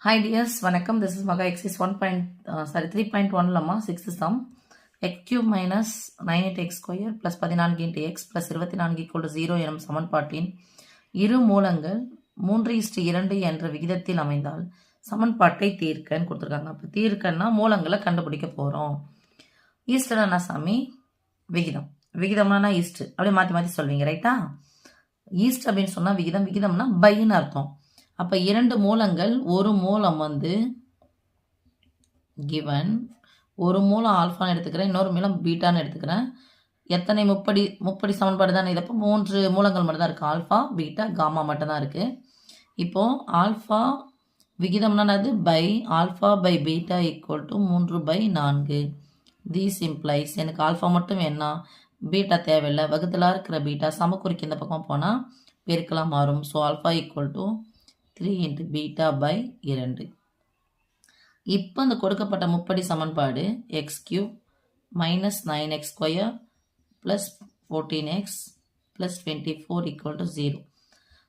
Hi dears, வணக்கம். This is Maga exercise 3.1 லம்மா 6th sum. x cube minus 9 into x square plus 14 into x plus 24 equal to 0 எனும் சமன்பாட்டின் இரு மூலங்கள் 3:2 என்ற விகிதத்தில் அமைந்தால் சமன்பாட்டை தீர்க்கன்னு கொடுத்துருக்காங்க. அப்போ தீர்க்கன்னா மூலங்களை கண்டுபிடிக்க போகிறோம். ஈஸ்டர் என்ன சாமி? விகிதம். விகிதம்னா ஈஸ்ட் அப்படியே மாற்றி மாற்றி சொல்வீங்க, ரைட்டா? ஈஸ்ட் அப்படின்னு சொன்னால் விகிதம், விகிதம்னா பைன்னு அர்த்தம். அப்போ இரண்டு மூலங்கள், ஒரு மூலம் given, ஒரு மூலம் ஆல்ஃபான்னு எடுத்துக்கிறேன், இன்னொரு மூலம் பீட்டான்னு எடுத்துக்கிறேன். எத்தனை முப்படி சமன்பாடு தானே? இதப்போ 3 மூலங்கள் மட்டும் தான் இருக்குது. ஆல்ஃபா, பீட்டா, காமா மட்டும்தான் இருக்குது. இப்போது ஆல்ஃபா விகிதம்னா அது by alpha by beta equal to 3/4. These implies எனக்கு ஆல்ஃபா மட்டும் வேணா, பீட்டா தேவையில்லை. வகுத்தலாக இருக்கிற பீட்டா சமக்குறிக்கு இந்த பக்கம் போனால் பெருக்கலாம் மாறும். So alpha equal to 3 into beta by 2. இப்போ இந்த கொடுக்கப்பட்ட முப்படி சமன்பாடு x cube minus 9x square plus 14x plus 24 equal to 0.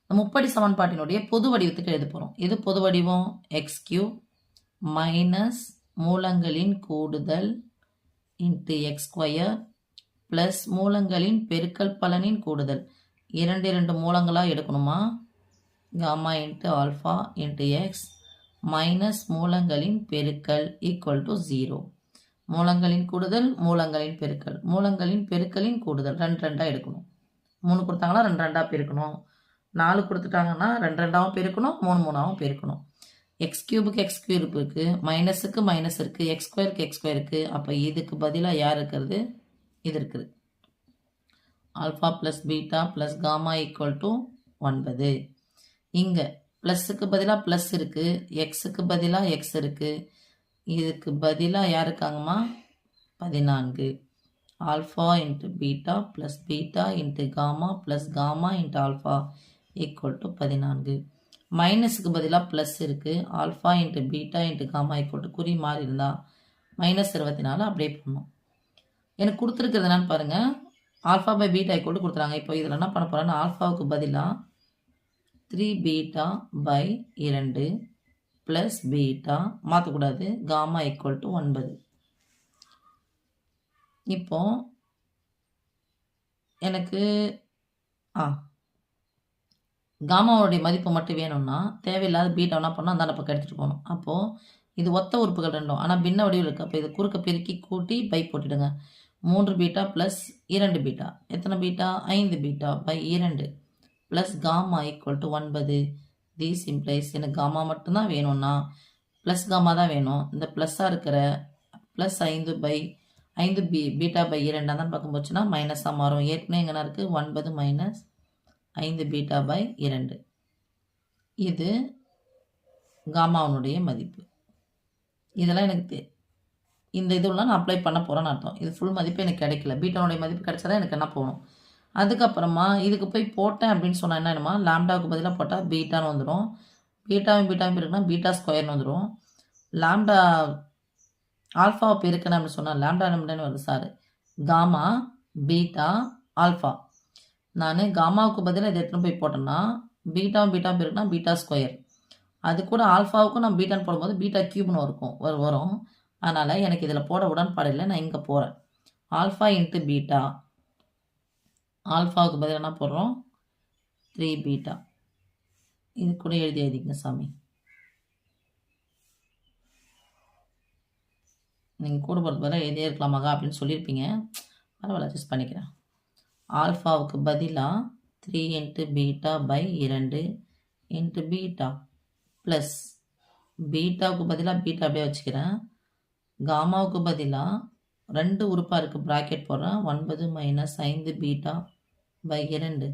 இந்த முப்படி சமன்பாட்டினுடைய பொது வடிவத்துக்கு எழுத போகிறோம். இது பொது வடிவம் எக்ஸ் கியூப் மைனஸ் மூலங்களின் கூடுதல் இன்ட்டு எக்ஸ் ஸ்கொயர் ப்ளஸ் மூலங்களின் பெருக்கல் பலனின் கூடுதல். இரண்டு மூலங்களாக எடுக்கணுமா? Gamma into alpha into x minus மூலங்களின் பெருக்கல் ஈக்குவல் டு 0. மூலங்களின் கூடுதல், மூலங்களின் பெருக்கல், மூலங்களின் பெருக்கலின் கூடுதல் 2 எடுக்கணும். 3 கொடுத்தாங்கன்னா 2 பெருக்கணும். 4 கொடுத்துட்டாங்கன்னா 2 பெருக்கணும், 3 பெருக்கணும். எக்ஸ் கியூபுக்கு எக்ஸ் கியூப் இருக்குது, மைனஸுக்கு மைனஸ் இருக்குது, எக்ஸ் ஸ்கொயருக்கு எக்ஸ் ஸ்கொயர் இருக்குது. அப்போ இதுக்கு பதிலாக யார் இருக்கிறது? இது இருக்குது. Alpha plus beta plus gamma equal to 9. இங்கே ப்ளஸ்ஸுக்கு பதிலாக ப்ளஸ் இருக்குது, எக்ஸுக்கு பதிலாக எக்ஸ் இருக்குது. இதுக்கு பதிலாக யார் இருக்காங்கம்மா? 14. Alpha into beta plus beta into gamma plus gamma into alpha equal to 14. மைனஸுக்கு பதிலாக ப்ளஸ் இருக்குது, alpha into beta into gamma equal to குறி மாறி இருந்தால் -24 அப்படியே பண்ணணும். எனக்கு கொடுத்துருக்கிறது என்னன்னு பாருங்கள். Alpha by beta equal to கொடுத்துறாங்க. இப்போ இதில் என்ன பண்ண போகிறேன்னா ஆல்ஃபாவுக்கு பதிலாக 3 பீட்டா பை 2 ப்ளஸ் பீட்டா மாற்றக்கூடாது, காமா ஈக்குவல் டு 9. இப்போ எனக்கு காமாவோடைய மதிப்பு மட்டும் வேணும்னா தேவையில்லாத பீட்டா என்ன பண்ணால் அந்த பக்கம் எடுத்துகிட்டு போகணும். அப்போது இது ஒத்த உறுப்புகள் ரெண்டும், ஆனால் பின்ன வடிவில் இருக்குது. அப்போ இது குறுக்க பெருக்கி கூட்டி பை போட்டுடுங்க. 3 பீட்டா ப்ளஸ் 2 பீட்டா. எத்தனை beta? 5 beta by 2 plus gamma equal to 9. These implies எனக்கு காமா மட்டும்தான் வேணும்னா ப்ளஸ் காமா தான் வேணும். இந்த ப்ளஸ்ஸாக இருக்கிற ப்ளஸ் 5 பீட்டா பை 2 தான் பக்கம் போச்சுன்னா மைனஸாக மாறும். ஏற்கனவே எங்கன்னா இருக்குது 9 மைனஸ் 5 பீட்டா பை 2. இது காமாவனுடைய மதிப்பு. இதெல்லாம் எனக்கு இந்த இதெல்லாம் நான் அப்ளை பண்ண போகிறேன்னு அர்த்தம். இது ஃபுல் மதிப்பு எனக்கு கிடைக்கல. பீட்டாவுடைய மதிப்பு கிடைச்சா எனக்கு என்ன போகணும். அதுக்கப்புறமா இதுக்கு போய் போட்டேன் அப்படின்னு சொன்னால் என்னமா, லாம்டாவுக்கு பதிலாக போட்டால் பீட்டான்னு வந்துடும். பீட்டாவும் இருக்குன்னா பீட்டா ஸ்கொயர்னு வந்துடும். லாம்டா ஆல்ஃபாவை பெருக்கணும் அப்படின்னு சொன்னால் லாம்டா நம்பர்னு வருது சார். Gamma beta alpha. நான் காமாவுக்கு பதிலாக இதை எடுத்துன்னு போய் போட்டேன்னா பீட்டாவும் பெருக்குனா பீட்டா ஸ்கொயர். அது கூட ஆல்ஃபாவுக்கும் நான் பீட்டான்னு போடும்போது பீட்டா கியூப்னு வரும். அதனால் எனக்கு இதில் போட உடன்பாடு இல்லை. நான் இங்கே போகிறேன். Alpha into beta. ஆல்ஃபாவுக்கு பதிலாக என்ன போடுறோம்? 3 பீட்டா. இது கூட எழுதிங்க சாமி. நீங்கள் கூட போகிறது பதிலாக எழுதியே இருக்கலாமாங்க அப்படின்னு சொல்லியிருப்பீங்க. பரவாயில்ல, அட்ஜஸ்ட் பண்ணிக்கிறேன். ஆல்ஃபாவுக்கு பதிலாக 3 into beta by 2 into beta plus பீட்டாவுக்கு பதிலாக பீட்டா அப்படியே வச்சுக்கிறேன். காமாவுக்கு பதிலாக 2 உறுப்பாக இருக்குது, ப்ராக்கெட் போடுறேன். 9 மைனஸ் 5 பீட்டா பை 2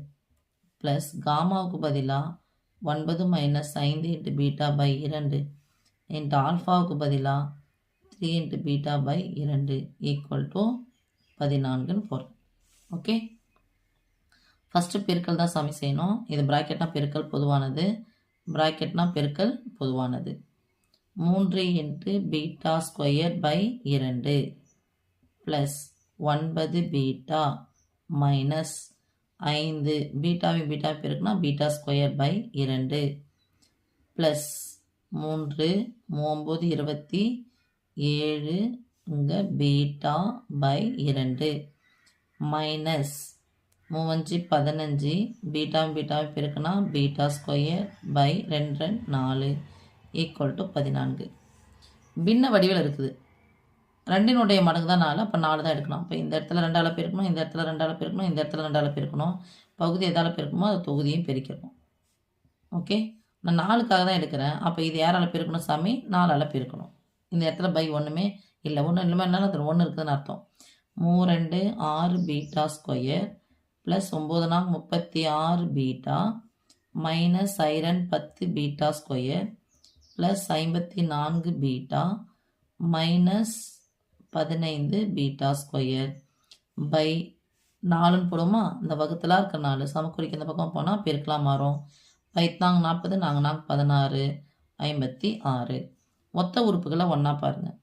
ப்ளஸ் காமாவுக்கு பதிலாக 9 minus 5 into beta by 2 into ஆல்ஃபாவுக்கு பதிலாக 3 into beta by 2 equal to 14ன்னு போடுறேன். ஓகே, ஃபஸ்ட்டு பெருக்கல் தான் சாமி செய்யணும். இது ப்ராக்கெட்னா பெருக்கல் பொதுவானது, ப்ராக்கெட்னா பெருக்கல் பொதுவானது. 3 into beta square by 2 plus 9 beta minus 5 beta பெருக்குனா பீட்டா ஸ்கொயர் பை 2 ப்ளஸ் 3 9 27 இங்கே பீட்டா பை 2 மைனஸ் 3 15 பீட்டாவை பெருக்குனா beta square by 2 4 equal to 14. பின்ன வடிவில் இருக்குது. 2னுடைய மடங்கு தான் 4, அப்போ 4 தான் எடுக்கணும். அப்போ இந்த இடத்துல 2ஆல் பெருக்கணும், இந்த இடத்துல 2ஆல் பெருக்கணும், இந்த இடத்துல 2ஆல் பெருக்கணும். பகுதி எதால் பெருக்கணுமோ அது தொகுதியும் பெருக்கணும். ஓகே, நான் 4க்காக தான் எடுக்கிறேன். அப்போ இது யாரால் பெருக்கணும் சாமி? 4ஆல் பெருக்கணும். இந்த இடத்துல பை ஒன்றுமே இல்லை, ஒன்றும் இல்லைமே, என்னாலும் அது 1 இருக்குதுன்னு அர்த்தம். 3 2 6 beta square plus 9 4 36 beta minus 10 beta square plus 54 beta minus 15 beta square by 4ன்னு போடுமா? இந்த வகுத்தலாக இருக்கிற 4 சமக்குறிக்கு இந்த பக்கம் போனால் பெருக்கலாம் மாறும். 5 40 4 16 56. மொத்த உறுப்புகளை ஒன்றா பாருங்கள்.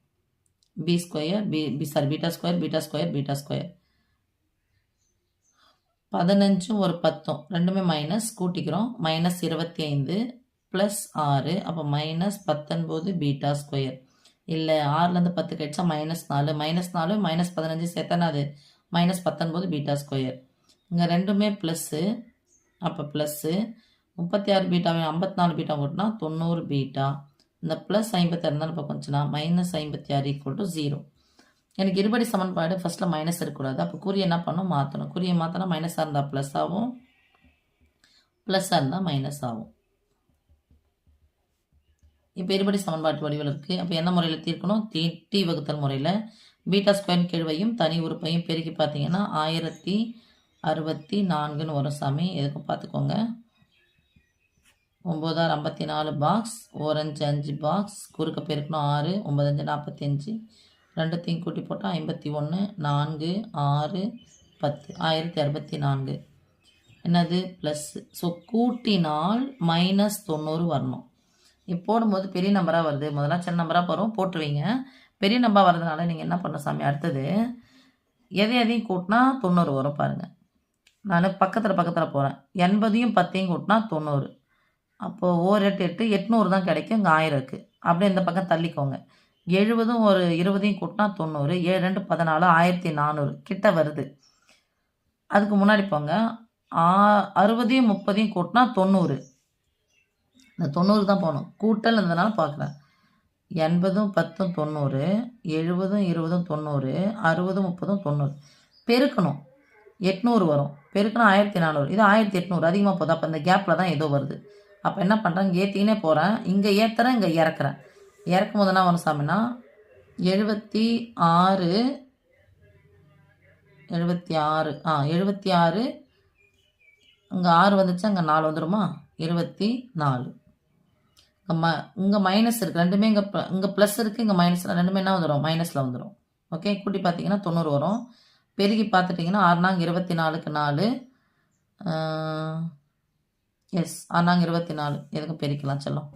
பி ஸ்கொயர் பீட்டா ஸ்கொயர் 15 ஒரு 10 ரெண்டுமே மைனஸ் கூட்டிக்கிறோம். மைனஸ் 25 ப்ளஸ் 6 அப்போ மைனஸ் 19 பீட்டா ஸ்கொயர். இல்லை 6லேருந்து 10 கழிச்சா -4 -4 -15 சேர்த்தானா அது -19 பீட்டா ஸ்கொயர். இங்கே ரெண்டுமே ப்ளஸ்ஸு, அப்போ ப்ளஸ்ஸு 36 பீட்டாவை 54 பீட்டா கூட்டினா 90 பீட்டா. இந்த ப்ளஸ் 56 தான் இப்போ கொஞ்சம்னா -56 ஈக்குவல் டு 0. எனக்கு இருபடி சமன்பாடு ஃபஸ்ட்டில் மைனஸ் இருக்கக்கூடாது. அப்போ குறியை என்ன பண்ணணும்? மாற்றணும். குறியை மாற்றினா மைனஸாக இருந்தால் ப்ளஸ் ஆகும், ப்ளஸ்ஸாக இருந்தால் மைனஸ் ஆகும். இப்போ இருபடி சமன்பாட்டு வடிவில் இருக்குது. அப்போ என்ன முறையில் தீர்க்கணும்? டி வகுத்தல் முறையில். பீட்டா ஸ்கொயர் கீழ்வையும் தனி உறுப்பையும் பெருக்கி பார்த்தீங்கன்னா 1064ன்னு வரும் சாமி. எதுக்கும் பார்த்துக்கோங்க. 9 6 54 பாக்ஸ், 1 5 5 பாக்ஸ், குறுக்க பெருக்கணும் 6, 9 5 45, ரெண்டுத்தையும் கூட்டி போட்டால் 51 4 6 10 1064. என்னது? ப்ளஸ். ஸோ கூட்டினால் -90 வரணும். இப்போ போடும்போது பெரிய நம்பராக வருது, முதல்ல சின்ன நம்பராக வரும், போட்டுருவீங்க. பெரிய நம்பராக வர்றதுனால நீங்கள் என்ன பண்ணணும் சாமி? அடுத்தது எதையும் கூட்டினா 90 வரும் பாருங்கள். நான் பக்கத்தில் போகிறேன். 80யும் 10யும் கூட்டினா 90. அப்போது 1 8 8 800 தான் கிடைக்கும். இங்கே 1000 இருக்குது. அப்படியே இந்த பக்கம் தள்ளிக்கோங்க. 70ம் ஒரு 20யும் கூட்டினா 90, 7 2 14 1400 கிட்ட வருது. அதுக்கு முன்னாடி போங்க. 60யும் 30யும் கூட்டினா 90. இந்த 90 தான் போகணும். கூட்டல் இருந்ததுனால பார்க்குறேன். 80ம் 10ம் 90, 70ம் 20ம் 90, 60 30ம் 90. பெருக்கணும். 800 வரும். பெருக்கணும் 1400. இது 1800 அதிகமாக போகுது. அப்போ இந்த கேப்பில் தான் ஏதோ வருது. அப்போ என்ன பண்ணுறேன்? இங்கே ஏற்றினே போகிறேன். இங்கே ஏற்றுறேன், இங்கே இறக்குறேன். இறக்கும் போது என்ன வரும் சாமின்னா 76 இங்கே 6 வந்துச்சு, அங்கே 4 வந்துடுமா? 24. இங்கே மைனஸ் இருக்குது, ரெண்டுமே இங்கே ப்ளஸ் இருக்குது, இங்கே மைனஸ், ரெண்டுமே என்ன வந்துடும்? மைனஸில் வந்துடும். ஓகே, கூட்டி பார்த்தீங்கன்னா 90 வரும். பெருகி பார்த்துட்டிங்கன்னா 6 நாங்க 24க்கு 4, எஸ் 6 நாங்க 24. எதுக்கும் பெருக்கலாம் செல்லும்.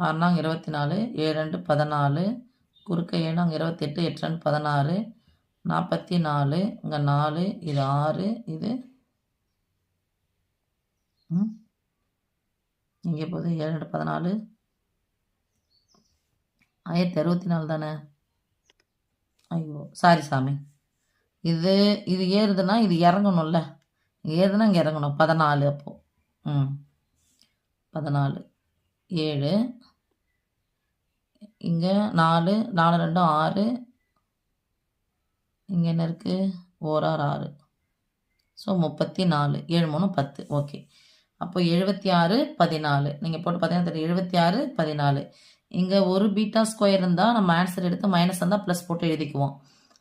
6 நாங்க 24, 7 2 14, குறுக்க 7 நாங்க 28, 8 2 16, 44, இங்கே 4, இது 6, இது இங்கே போகுது 7 2 14, 1064 தானே? ஐயோ சாரி சாமி. இது ஏறுதுன்னா இது இறங்கணும்ல, ஏறுதுன்னா இங்கே இறங்கணும். 14 அப்போது 14 7, இங்கே 4 4 2 6, இங்கே என்ன இருக்குது? 1 6 6, ஸோ 34, 7 3 10. ஓகே, அப்போ 76 14 நீங்கள் போட்டு பார்த்தீங்கன்னா தெரியும். 76 14. இங்கே ஒரு பீட்டா ஸ்கொயர் இருந்தால் நம்ம ஆன்சர் எடுத்து மைனஸ் இருந்தால் ப்ளஸ் போட்டு எழுதிக்குவோம்.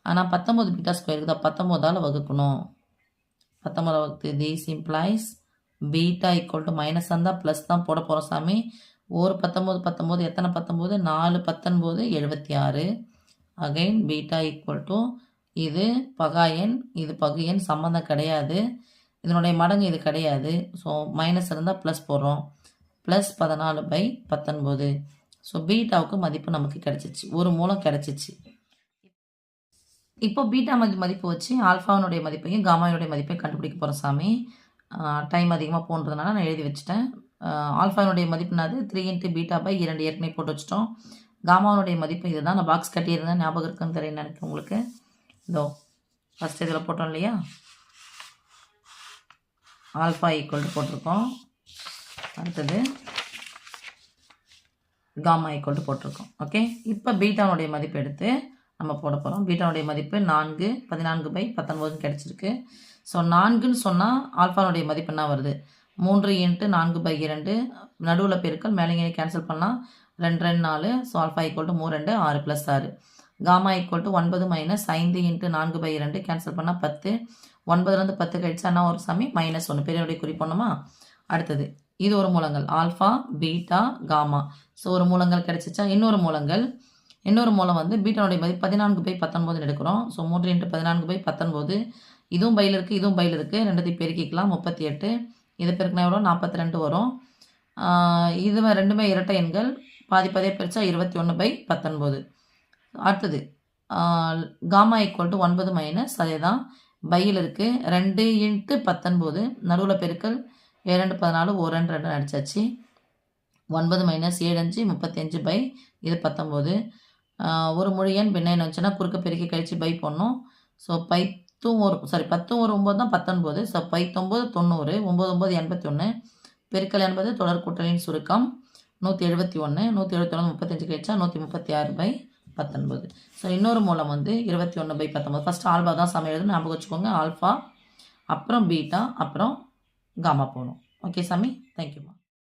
ஆனால் 19 பீட்டா ஸ்கொயர் இருக்குதா? 19ஆல் வகுக்கணும். 19 வகுத்து this implies beta equal to minus இருந்தால் ப்ளஸ் தான் போட போகிறோம் சாமி. ஒரு 19 எத்தனை 19? 4 19 76. அகைன் பீட்டா ஈக்குவல் டு இது பகாயன், இது பகுயன், சம்மந்தம் கிடையாது. இதனுடைய மடங்கு இது கிடையாது. ஸோ மைனஸ் இருந்தால் ப்ளஸ் போடுறோம். ப்ளஸ் 14/19. ஸோ பீட்டாவுக்கு மதிப்பு நமக்கு கிடச்சிச்சு, ஒரு மூலம் கிடச்சிச்சு. இப்போ பீட்டா மதிப்பு வச்சு ஆல்ஃபாவினுடைய மதிப்பையும் காமாவினுடைய மதிப்பையும் கண்டுபிடிக்க போகிறோம் சாமி. டைம் அதிகமாக போன்றதுனால நான் எழுதி வச்சுட்டேன். ஆல்ஃபாவினுடைய மதிப்பு என்னது 3 இன்ட்டு பீட்டா பை 2 ஏற்கனவே போட்டு வச்சிட்டோம். காமாவினுடைய மதிப்பு இதுதான். நான் பாக்ஸ் கட்டியிருந்தேன், ஞாபகம் இருக்குன்னு தெரியும் எனக்கு உங்களுக்கு. இதோ ஃபஸ்ட் இதில் போட்டோம் இல்லையா, ஆல்ஃபா ஈக்குவல் போட்டிருக்கோம். அடுத்தது காமா ஈக்குவல் போட்டிருக்கோம். ஓகே, இப்போ பீட்டானுடைய மதிப்பு எடுத்து நம்ம போட போகிறோம். பீட்டானுடைய மதிப்பு 4 14/19 கிடச்சிருக்கு. ஸோ 4ன்னு சொன்னால் ஆல்ஃபானுடைய மதிப்பு என்ன வருது, 3 இன்ட்டு 4/2, நடுவில் பெருக்கல் மேலே கேன்சல் பண்ணால் 2 2 4. So alpha equal 3 2 6 + 6. Gamma equal 9 - 5 into 4/2 cancel பண்ணால் 10. 9லேருந்து 10 கழிச்சா என்ன ஒரு சாமி -1 பெரியனுடைய குறிப்போணுமா. அடுத்தது இது ஒரு மூலங்கள் ஆல்ஃபா பீட்டா காமா. ஸோ ஒரு மூலங்கள் கிடைச்சிச்சா. இன்னொரு மூலம் வந்து பீட்டானுடைய மதிப்பு 14/19 எடுக்கிறோம். So 3 into 14/19. இதுவும் பையில் இருக்குது, இதுவும் பையில் இருக்குது, ரெண்டுத்தையும் பெருக்கிக்கலாம். 38. இதை பெருக்கினா எவ்வளோ 42 வரும். இது ரெண்டுமே இரட்டை எண்கள், பாதி பாதியாக பிரித்தா 21/19. அடுத்தது காமா ஈக்குவல் 9 - அதே தான் பையில் இருக்குது. 2 இன்ட்டு 19 நடுவில் பெருக்கல் 7 2 14 1 2 2 அடிச்சாச்சு. 9 - 7 5 35 இது 19. ஒரு முழு எண் பின்ன என்ன வச்சுன்னா குறுக்க பெருக்கி கழிச்சு பை போடணும். ஸோ 10 ஒரு 9 தான் 19. ஸோ 9 90 9 81 பெருக்கல் என்பது தொடர் கூட்டலின் சுருக்கம் 171. 171 35 கழிச்சா 136/19. ஸோ இன்னொரு மூலம் வந்து 21/19. ஃபஸ்ட்டு ஆல்ஃபா தான் சம எழுதுன்னு ஞாபகம் வச்சுக்கோங்க. ஆல்ஃபா, அப்புறம் பீட்டா, அப்புறம் காமா போகணும். ஓகே சாமி, தேங்க்யூம்மா.